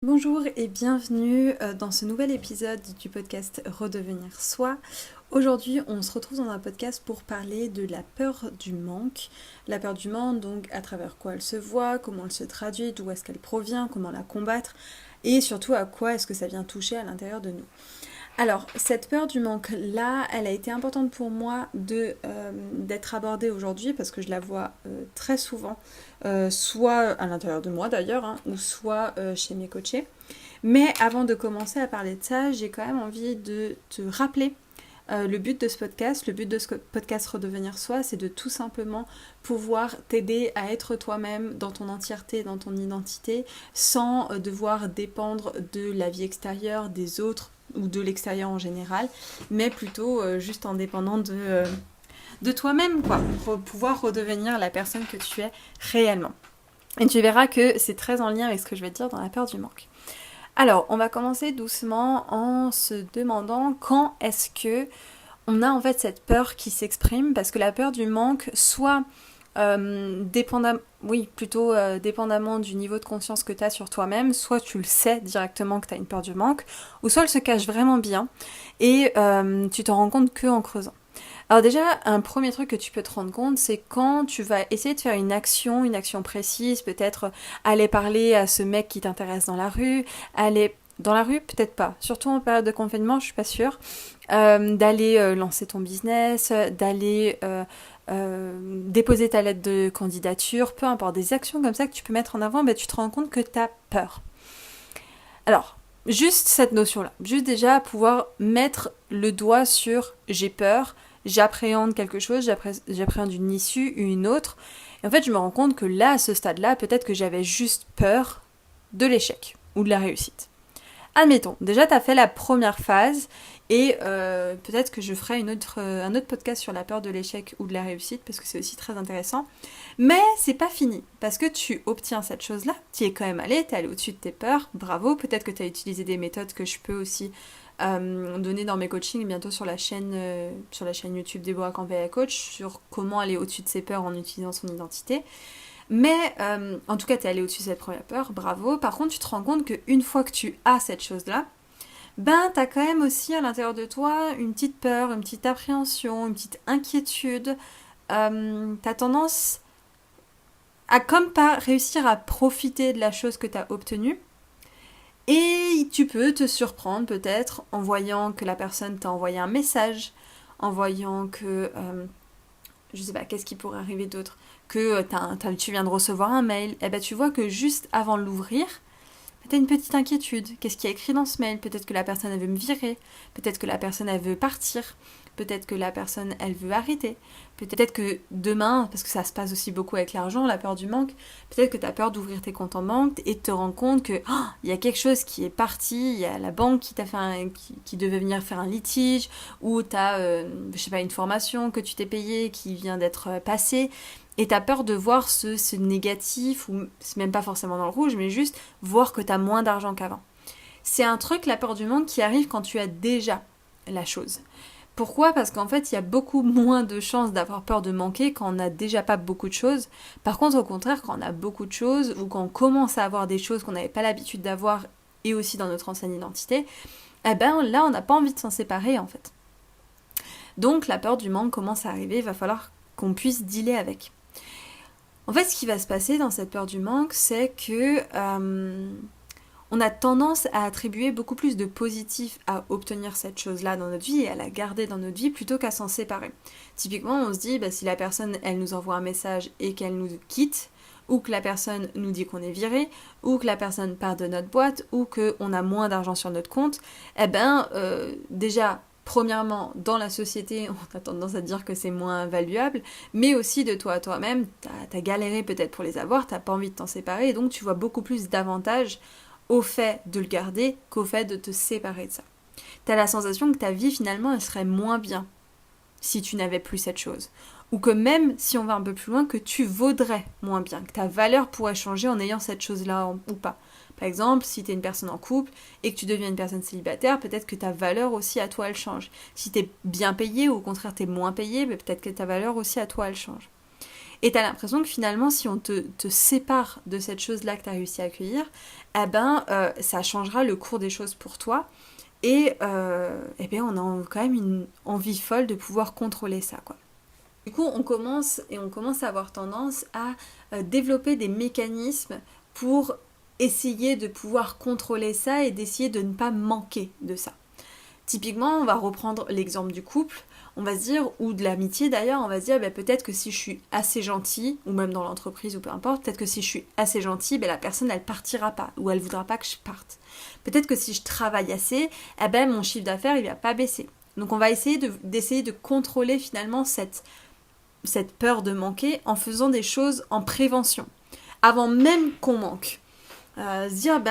Bonjour et bienvenue dans ce nouvel épisode du podcast Redevenir Soi. Aujourd'hui, on se retrouve dans un podcast pour parler de la peur du manque. La peur du manque, donc à travers quoi elle se voit, comment elle se traduit, d'où est-ce qu'elle provient, comment la combattre et surtout à quoi est-ce que ça vient toucher à l'intérieur de nous. Alors, cette peur du manque-là, elle a été importante pour moi d'être abordée aujourd'hui parce que je la vois très souvent, soit à l'intérieur de moi d'ailleurs, ou soit chez mes coachés. Mais avant de commencer à parler de ça, j'ai quand même envie de te rappeler le but de ce podcast. Le but de ce podcast Redevenir Soi, c'est de tout simplement pouvoir t'aider à être toi-même dans ton entièreté, dans ton identité, sans devoir dépendre de la vie extérieure, des autres, ou de l'extérieur en général, mais plutôt juste en dépendant de toi-même, quoi, pour pouvoir redevenir la personne que tu es réellement. Et tu verras que c'est très en lien avec ce que je vais te dire dans la peur du manque. Alors, on va commencer doucement en se demandant quand est-ce que on a en fait cette peur qui s'exprime, parce que la peur du manque, soit dépendamment du niveau de conscience que tu as sur toi-même, soit tu le sais directement que tu as une peur du manque, ou soit elle se cache vraiment bien et tu t'en rends compte qu'en creusant. Alors déjà, un premier truc que tu peux te rendre compte, c'est quand tu vas essayer de faire une action précise, peut-être aller parler à ce mec qui t'intéresse dans la rue, aller dans la rue, peut-être pas, surtout en période de confinement, je suis pas sûre, d'aller lancer ton business, d'aller déposer ta lettre de candidature, peu importe, des actions comme ça que tu peux mettre en avant, tu te rends compte que tu as peur. Alors, juste cette notion-là, juste déjà pouvoir mettre le doigt sur j'ai peur, j'appréhende quelque chose, j'appréhende une issue, une autre, et en fait je me rends compte que là, à ce stade-là, peut-être que j'avais juste peur de l'échec ou de la réussite. Admettons, déjà tu as fait la première phase et peut-être que je ferai un autre podcast sur la peur de l'échec ou de la réussite parce que c'est aussi très intéressant. Mais c'est pas fini parce que tu obtiens cette chose-là, tu y es quand même allé, tu es allé au-dessus de tes peurs, bravo, peut-être que tu as utilisé des méthodes que je peux aussi donner dans mes coachings bientôt sur la chaîne YouTube Déborah Campbell Coach sur comment aller au-dessus de ses peurs en utilisant son identité. Mais en tout cas, tu es allé au-dessus de cette première peur, bravo. Par contre, tu te rends compte qu'une fois que tu as cette chose-là, tu as quand même aussi à l'intérieur de toi une petite peur, une petite appréhension, une petite inquiétude. Tu as tendance à comme pas réussir à profiter de la chose que tu as obtenue. Et tu peux te surprendre peut-être en voyant que la personne t'a envoyé un message, en voyant que je sais pas, qu'est-ce qui pourrait arriver d'autre, que tu viens de recevoir un mail, et tu vois que juste avant de l'ouvrir, t'as une petite inquiétude. Qu'est-ce qui est écrit dans ce mail? Peut-être que la personne elle veut me virer, peut-être que la personne elle veut partir, peut-être que la personne elle veut arrêter, peut-être que demain, parce que ça se passe aussi beaucoup avec l'argent, la peur du manque, peut-être que t'as peur d'ouvrir tes comptes en banque et de te rendre compte que y a quelque chose qui est parti, il y a la banque qui t'a fait qui devait venir faire un litige, ou t'as je sais pas, une formation que tu t'es payée qui vient d'être passée. Et t'as peur de voir ce négatif, ou c'est même pas forcément dans le rouge, mais juste voir que t'as moins d'argent qu'avant. C'est un truc, la peur du manque, qui arrive quand tu as déjà la chose. Pourquoi? Parce qu'en fait, il y a beaucoup moins de chances d'avoir peur de manquer quand on n'a déjà pas beaucoup de choses. Par contre, au contraire, quand on a beaucoup de choses, ou quand on commence à avoir des choses qu'on n'avait pas l'habitude d'avoir, et aussi dans notre ancienne identité, là, on n'a pas envie de s'en séparer, en fait. Donc, la peur du manque commence à arriver, il va falloir qu'on puisse dealer avec. En fait, ce qui va se passer dans cette peur du manque, c'est que on a tendance à attribuer beaucoup plus de positif à obtenir cette chose-là dans notre vie et à la garder dans notre vie plutôt qu'à s'en séparer. Typiquement, on se dit, si la personne, elle nous envoie un message et qu'elle nous quitte, ou que la personne nous dit qu'on est viré, ou que la personne part de notre boîte, ou qu'on a moins d'argent sur notre compte, déjà, premièrement, dans la société, on a tendance à dire que c'est moins valuable, mais aussi de toi à toi-même, t'as galéré peut-être pour les avoir, t'as pas envie de t'en séparer, et donc tu vois beaucoup plus d'avantages au fait de le garder qu'au fait de te séparer de ça. T'as la sensation que ta vie finalement elle serait moins bien si tu n'avais plus cette chose. Ou que même si on va un peu plus loin, que tu vaudrais moins bien, que ta valeur pourrait changer en ayant cette chose-là ou pas. Par exemple, si tu es une personne en couple et que tu deviens une personne célibataire, peut-être que ta valeur aussi à toi elle change. Si tu es bien payé ou au contraire tu es moins payé, peut-être que ta valeur aussi à toi elle change. Et t'as l'impression que finalement, si on te sépare de cette chose-là que t'as réussi à accueillir, ça changera le cours des choses pour toi. Et on a quand même une envie folle de pouvoir contrôler ça, quoi. Du coup, on commence à avoir tendance à développer des mécanismes pour essayer de pouvoir contrôler ça et d'essayer de ne pas manquer de ça. Typiquement, on va reprendre l'exemple du couple, on va se dire, ou de l'amitié d'ailleurs, on va se dire peut-être que si je suis assez gentille, ou même dans l'entreprise ou peu importe, peut-être que si je suis assez gentille, la personne elle partira pas, ou elle voudra pas que je parte. Peut-être que si je travaille assez, mon chiffre d'affaires il va pas baisser. Donc on va essayer de contrôler finalement cette peur de manquer en faisant des choses en prévention, avant même qu'on manque. Se dire,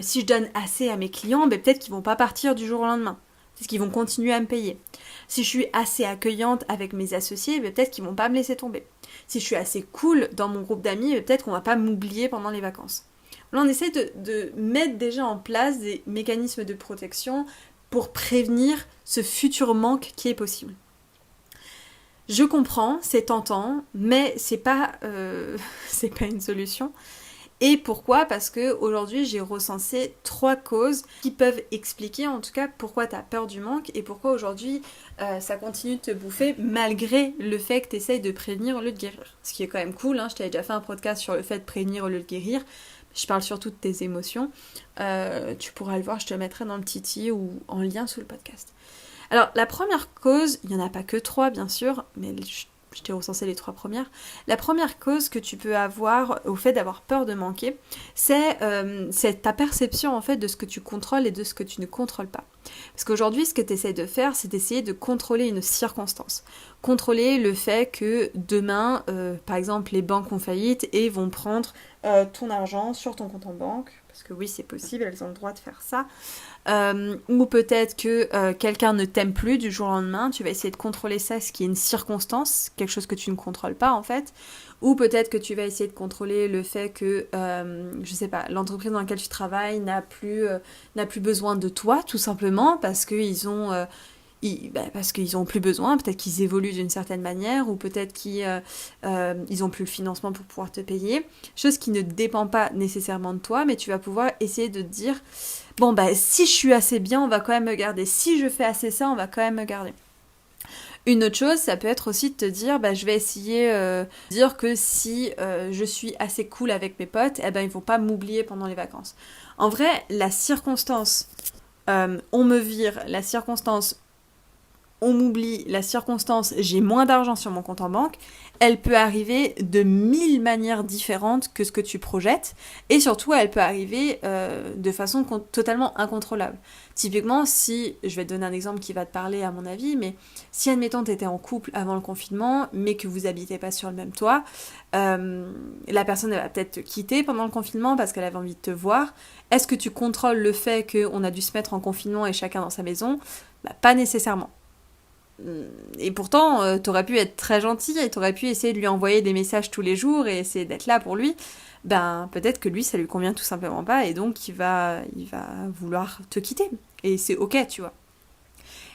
si je donne assez à mes clients, peut-être qu'ils vont pas partir du jour au lendemain. Parce qu'ils vont continuer à me payer. Si je suis assez accueillante avec mes associés, peut-être qu'ils vont pas me laisser tomber. Si je suis assez cool dans mon groupe d'amis, peut-être qu'on va pas m'oublier pendant les vacances. Là, on essaie de mettre déjà en place des mécanismes de protection pour prévenir ce futur manque qui est possible. Je comprends, c'est tentant, mais c'est pas une solution. Et pourquoi ? Parce qu'aujourd'hui, j'ai recensé 3 causes qui peuvent expliquer en tout cas pourquoi tu as peur du manque et pourquoi aujourd'hui ça continue de te bouffer malgré le fait que tu essayes de prévenir au lieu de guérir. Ce qui est quand même cool, je t'avais déjà fait un podcast sur le fait de prévenir au lieu de guérir. Je parle surtout de tes émotions. Tu pourras le voir, je te le mettrai dans le petit ou en lien sous le podcast. Alors la première cause, il n'y en a pas que 3 bien sûr, mais je t'ai recensé les 3 premières. La première cause que tu peux avoir au fait d'avoir peur de manquer, c'est ta perception en fait de ce que tu contrôles et de ce que tu ne contrôles pas. Parce qu'aujourd'hui, ce que tu essaies de faire, c'est d'essayer de contrôler une circonstance. Contrôler le fait que demain, par exemple, les banques ont faillite et vont prendre ton argent sur ton compte en banque. Parce que oui, c'est possible, elles ont le droit de faire ça. Ou peut-être que quelqu'un ne t'aime plus du jour au lendemain, tu vas essayer de contrôler ça, ce qui est une circonstance, quelque chose que tu ne contrôles pas en fait. Ou peut-être que tu vas essayer de contrôler le fait que, je sais pas, l'entreprise dans laquelle tu travailles n'a plus besoin de toi, tout simplement, parce qu'ils ont plus besoin, peut-être qu'ils évoluent d'une certaine manière, ou peut-être qu'ils ont plus le financement pour pouvoir te payer. Chose qui ne dépend pas nécessairement de toi, mais tu vas pouvoir essayer de te dire, si je suis assez bien, on va quand même me garder. Si je fais assez ça, on va quand même me garder. Une autre chose, ça peut être aussi de te dire, je vais essayer de dire que si je suis assez cool avec mes potes, ils vont pas m'oublier pendant les vacances. En vrai, la circonstance, on me vire, la circonstance, on m'oublie, la circonstance, j'ai moins d'argent sur mon compte en banque, elle peut arriver de 1000 manières différentes que ce que tu projettes, et surtout elle peut arriver de façon totalement incontrôlable. Typiquement, si, je vais te donner un exemple qui va te parler à mon avis, mais si admettons tu étais en couple avant le confinement, mais que vous habitez pas sur le même toit, la personne elle va peut-être te quitter pendant le confinement parce qu'elle avait envie de te voir. Est-ce que tu contrôles le fait qu'on a dû se mettre en confinement et chacun dans sa maison ? Pas nécessairement. Et pourtant, t'aurais pu être très gentil et t'aurais pu essayer de lui envoyer des messages tous les jours et essayer d'être là pour lui. Peut-être que lui, ça lui convient tout simplement pas et donc il va vouloir te quitter. Et c'est ok, tu vois.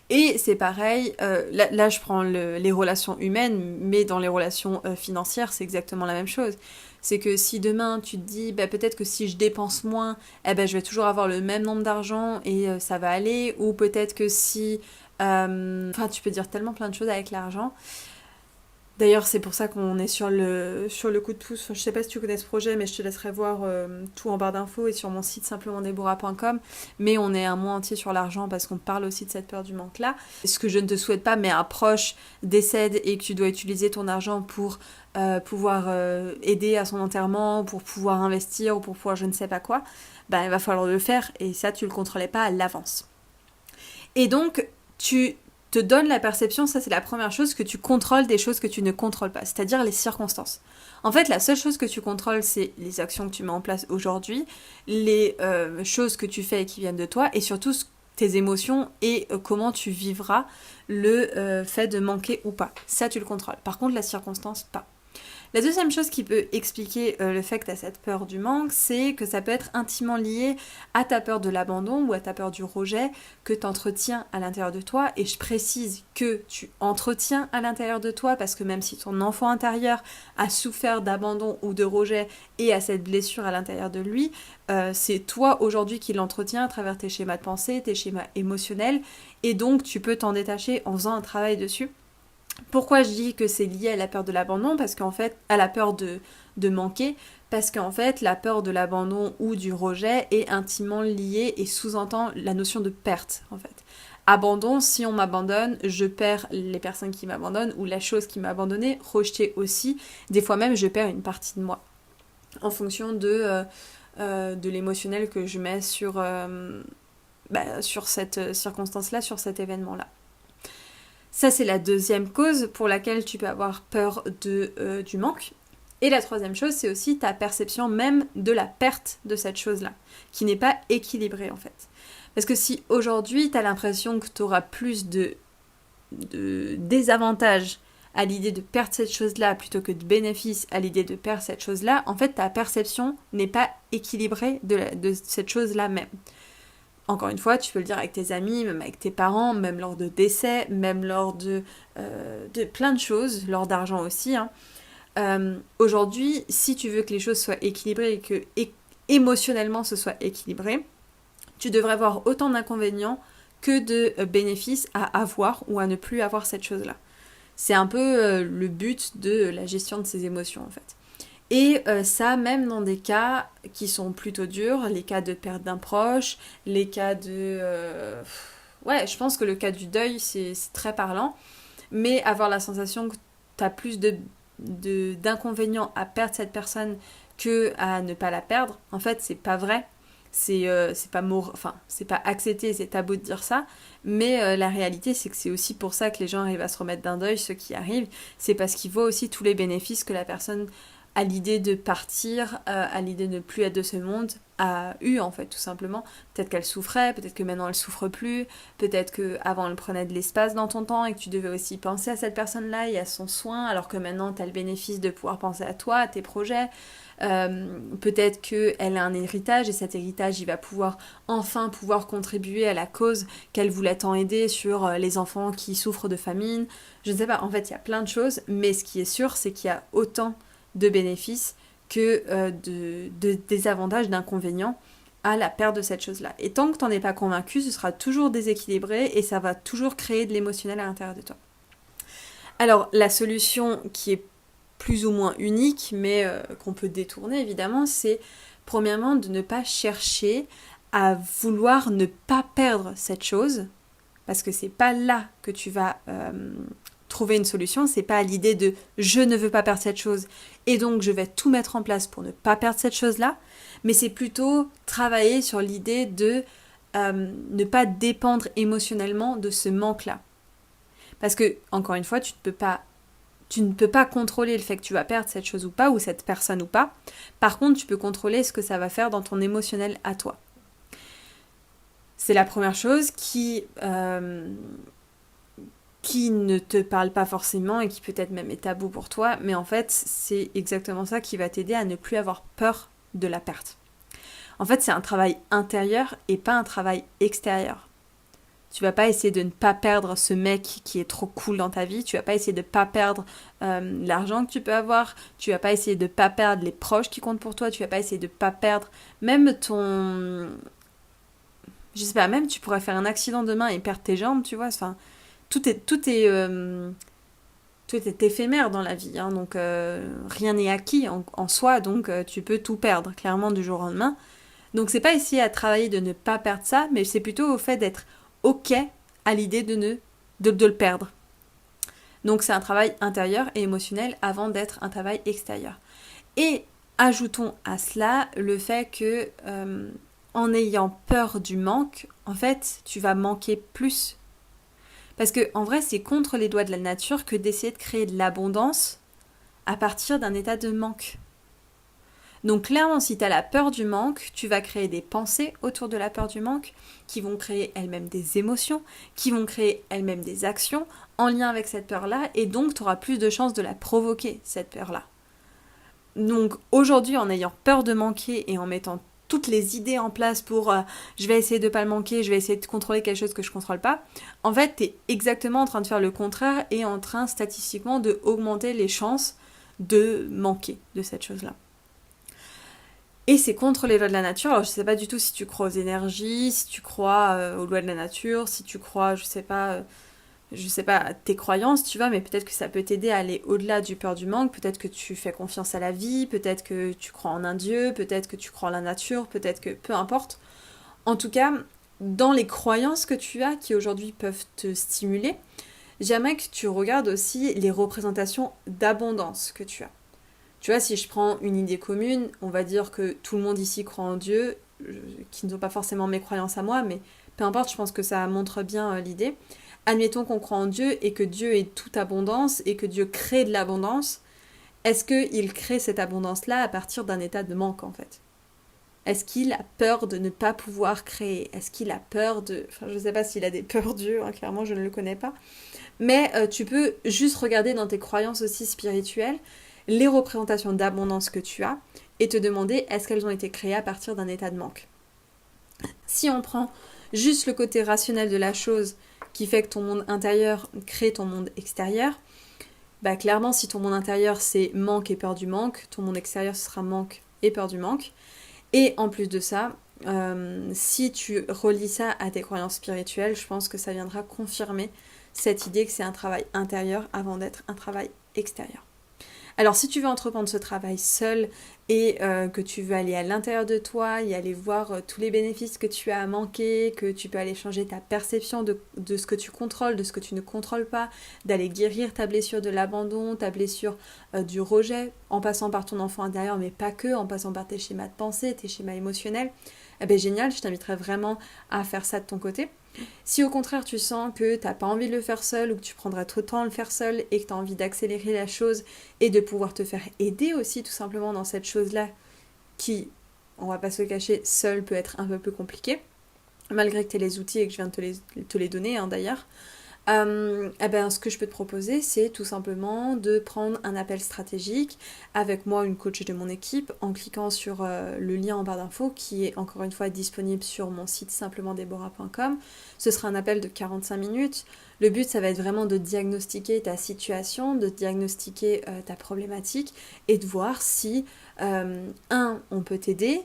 Et c'est pareil, là je prends les relations humaines, mais dans les relations financières, c'est exactement la même chose. C'est que si demain tu te dis, peut-être que si je dépense moins, je vais toujours avoir le même nombre d'argent et ça va aller. Ou peut-être que si... tu peux dire tellement plein de choses avec l'argent. D'ailleurs, c'est pour ça qu'on est sur le coup de pouce. Je sais pas si tu connais ce projet, mais je te laisserai voir tout en barre d'infos et sur mon site simplementdeborah.com. Mais on est un mois entier sur l'argent parce qu'on parle aussi de cette peur du manque-là. Ce que je ne te souhaite pas, mais un proche décède et que tu dois utiliser ton argent pour pouvoir aider à son enterrement, pour pouvoir investir ou pour pouvoir je ne sais pas quoi, il va falloir le faire et ça, tu le contrôlais pas à l'avance. Et donc, tu te donnes la perception, ça c'est la première chose, que tu contrôles des choses que tu ne contrôles pas, c'est-à-dire les circonstances. En fait, la seule chose que tu contrôles, c'est les actions que tu mets en place aujourd'hui, les choses que tu fais et qui viennent de toi, et surtout tes émotions et comment tu vivras le fait de manquer ou pas. Ça, tu le contrôles. Par contre, la circonstance, pas. La deuxième chose qui peut expliquer le fait que tu as cette peur du manque, c'est que ça peut être intimement lié à ta peur de l'abandon ou à ta peur du rejet que tu entretiens à l'intérieur de toi. Et je précise que tu entretiens à l'intérieur de toi parce que même si ton enfant intérieur a souffert d'abandon ou de rejet et a cette blessure à l'intérieur de lui, c'est toi aujourd'hui qui l'entretiens à travers tes schémas de pensée, tes schémas émotionnels. Et donc tu peux t'en détacher en faisant un travail dessus. Pourquoi je dis que c'est lié à la peur de l'abandon? Parce qu'en fait, à la peur de manquer, parce qu'en fait, la peur de l'abandon ou du rejet est intimement liée et sous-entend la notion de perte, en fait. Abandon, si on m'abandonne, je perds les personnes qui m'abandonnent ou la chose qui m'a abandonné, rejeté aussi. Des fois même, je perds une partie de moi en fonction de l'émotionnel que je mets sur cette circonstance-là, sur cet événement-là. Ça, c'est la deuxième cause pour laquelle tu peux avoir peur du manque. Et la troisième chose, c'est aussi ta perception même de la perte de cette chose-là, qui n'est pas équilibrée en fait. Parce que si aujourd'hui, tu as l'impression que tu auras plus de désavantages à l'idée de perdre cette chose-là plutôt que de bénéfices à l'idée de perdre cette chose-là, en fait, ta perception n'est pas équilibrée de cette chose-là même. Encore une fois, tu peux le dire avec tes amis, même avec tes parents, même lors de décès, même lors de plein de choses, lors d'argent aussi. Aujourd'hui, si tu veux que les choses soient équilibrées et que émotionnellement ce soit équilibré, tu devrais avoir autant d'inconvénients que de bénéfices à avoir ou à ne plus avoir cette chose-là. C'est un peu le but de la gestion de ces émotions en fait. Et ça, même dans des cas qui sont plutôt durs, les cas de perte d'un proche, les cas de... Ouais, je pense que le cas du deuil, c'est très parlant. Mais avoir la sensation que tu as plus d'inconvénients à perdre cette personne que à ne pas la perdre, en fait, c'est pas vrai. C'est pas accepté, c'est tabou de dire ça, mais la réalité c'est que c'est aussi pour ça que les gens arrivent à se remettre d'un deuil, ceux qui arrivent, c'est parce qu'ils voient aussi tous les bénéfices que la personne à l'idée de partir, à l'idée de ne plus être de ce monde, a eu en fait tout simplement. Peut-être qu'elle souffrait, peut-être que maintenant elle souffre plus, peut-être qu'avant elle prenait de l'espace dans ton temps et que tu devais aussi penser à cette personne-là et à son soin, alors que maintenant tu as le bénéfice de pouvoir penser à toi, à tes projets. Peut-être qu'elle a un héritage et cet héritage il va enfin pouvoir contribuer à la cause qu'elle voulait tant aider sur les enfants qui souffrent de famine. Je ne sais pas, en fait il y a plein de choses, mais ce qui est sûr c'est qu'il y a autant de bénéfices que de désavantages, d'inconvénients à la perte de cette chose-là. Et tant que tu n'en es pas convaincu, ce sera toujours déséquilibré et ça va toujours créer de l'émotionnel à l'intérieur de toi. Alors, la solution qui est plus ou moins unique, mais qu'on peut détourner évidemment, c'est premièrement de ne pas chercher à vouloir ne pas perdre cette chose, parce que c'est pas là que tu vas trouver une solution, c'est pas à l'idée de je ne veux pas perdre cette chose et donc je vais tout mettre en place pour ne pas perdre cette chose-là, mais c'est plutôt travailler sur l'idée de ne pas dépendre émotionnellement de ce manque-là. Parce que, encore une fois, tu ne peux pas contrôler le fait que tu vas perdre cette chose ou pas, ou cette personne ou pas. Par contre, tu peux contrôler ce que ça va faire dans ton émotionnel à toi. C'est la première chose qui ne te parle pas forcément et qui peut-être même est tabou pour toi, mais en fait, c'est exactement ça qui va t'aider à ne plus avoir peur de la perte. En fait, c'est un travail intérieur et pas un travail extérieur. Tu vas pas essayer de ne pas perdre ce mec qui est trop cool dans ta vie, tu vas pas essayer de ne pas perdre l'argent que tu peux avoir, tu vas pas essayer de ne pas perdre les proches qui comptent pour toi, tu vas pas essayer de ne pas perdre même ton... Je sais pas, même tu pourrais faire un accident demain et perdre tes jambes, tu vois, enfin... Tout est éphémère dans la vie, hein, donc rien n'est acquis en soi, donc tu peux tout perdre, clairement, du jour au lendemain. Donc c'est pas essayer à travailler de ne pas perdre ça, mais c'est plutôt au fait d'être ok à l'idée de le perdre. Donc c'est un travail intérieur et émotionnel avant d'être un travail extérieur. Et ajoutons à cela le fait que en ayant peur du manque, en fait, tu vas manquer plus. Parce que en vrai, c'est contre les lois de la nature que d'essayer de créer de l'abondance à partir d'un état de manque. Donc clairement, si tu as la peur du manque, tu vas créer des pensées autour de la peur du manque qui vont créer elles-mêmes des émotions, qui vont créer elles-mêmes des actions en lien avec cette peur-là, et donc tu auras plus de chances de la provoquer, cette peur-là. Donc aujourd'hui, en ayant peur de manquer et en mettant toutes les idées en place pour je vais essayer de pas le manquer, je vais essayer de contrôler quelque chose que je contrôle pas, en fait, t'es exactement en train de faire le contraire et en train statistiquement de augmenter les chances de manquer de cette chose-là. Et c'est contre les lois de la nature. Alors je sais pas du tout si tu crois aux énergies, si tu crois aux lois de la nature, si tu crois, je sais pas, à tes croyances, tu vois, mais peut-être que ça peut t'aider à aller au-delà du peur du manque, peut-être que tu fais confiance à la vie, peut-être que tu crois en un dieu, peut-être que tu crois en la nature, peut-être que, peu importe. En tout cas, dans les croyances que tu as qui aujourd'hui peuvent te stimuler, j'aimerais que tu regardes aussi les représentations d'abondance que tu as. Tu vois, si je prends une idée commune, on va dire que tout le monde ici croit en Dieu, qui ne sont pas forcément mes croyances à moi, mais peu importe, je pense que ça montre bien l'idée. Admettons qu'on croit en Dieu et que Dieu est toute abondance et que Dieu crée de l'abondance. Est-ce qu'il crée cette abondance-là à partir d'un état de manque en fait? Est-ce qu'il a peur de ne pas pouvoir créer? Est-ce qu'il a peur de... Enfin, je ne sais pas s'il a des peurs Dieu, hein, clairement je ne le connais pas. Mais tu peux juste regarder dans tes croyances aussi spirituelles les représentations d'abondance que tu as et te demander est-ce qu'elles ont été créées à partir d'un état de manque. Si on prend juste le côté rationnel de la chose qui fait que ton monde intérieur crée ton monde extérieur, bah clairement si ton monde intérieur c'est manque et peur du manque, ton monde extérieur ce sera manque et peur du manque. Et en plus de ça, si tu relis ça à tes croyances spirituelles, je pense que ça viendra confirmer cette idée que c'est un travail intérieur avant d'être un travail extérieur. Alors si tu veux entreprendre ce travail seul et que tu veux aller à l'intérieur de toi y aller voir tous les bénéfices que tu as à manquer, que tu peux aller changer ta perception de ce que tu contrôles, de ce que tu ne contrôles pas, d'aller guérir ta blessure de l'abandon, ta blessure du rejet, en passant par ton enfant intérieur, mais pas que, en passant par tes schémas de pensée, tes schémas émotionnels, eh bien génial, je t'inviterais vraiment à faire ça de ton côté. Si au contraire tu sens que t'as pas envie de le faire seul ou que tu prendras trop de temps à le faire seul et que tu as envie d'accélérer la chose et de pouvoir te faire aider aussi tout simplement dans cette chose-là qui, on va pas se le cacher, seul peut être un peu plus compliqué, malgré que tu aies les outils et que je viens de te les donner hein, d'ailleurs, eh ben, ce que je peux te proposer, c'est tout simplement de prendre un appel stratégique avec moi, une coach de mon équipe, en cliquant sur le lien en barre d'infos qui est encore une fois disponible sur mon site simplementdeborah.com. Ce sera un appel de 45 minutes. Le but, ça va être vraiment de diagnostiquer ta situation, de diagnostiquer ta problématique et de voir si, on peut t'aider,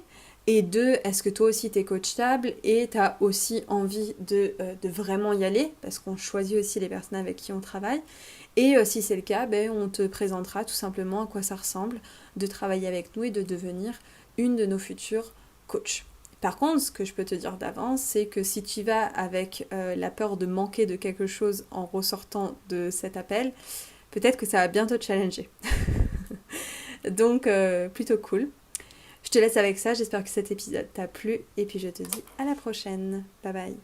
et deux, est-ce que toi aussi t'es coachable et t'as aussi envie de vraiment y aller, parce qu'on choisit aussi les personnes avec qui on travaille. Et si c'est le cas, ben, on te présentera tout simplement à quoi ça ressemble de travailler avec nous et de devenir une de nos futures coachs. Par contre, ce que je peux te dire d'avance, c'est que si tu vas avec la peur de manquer de quelque chose en ressortant de cet appel, peut-être que ça va bientôt te challenger. Donc, plutôt cool. Je te laisse avec ça, j'espère que cet épisode t'a plu et puis je te dis à la prochaine. Bye bye.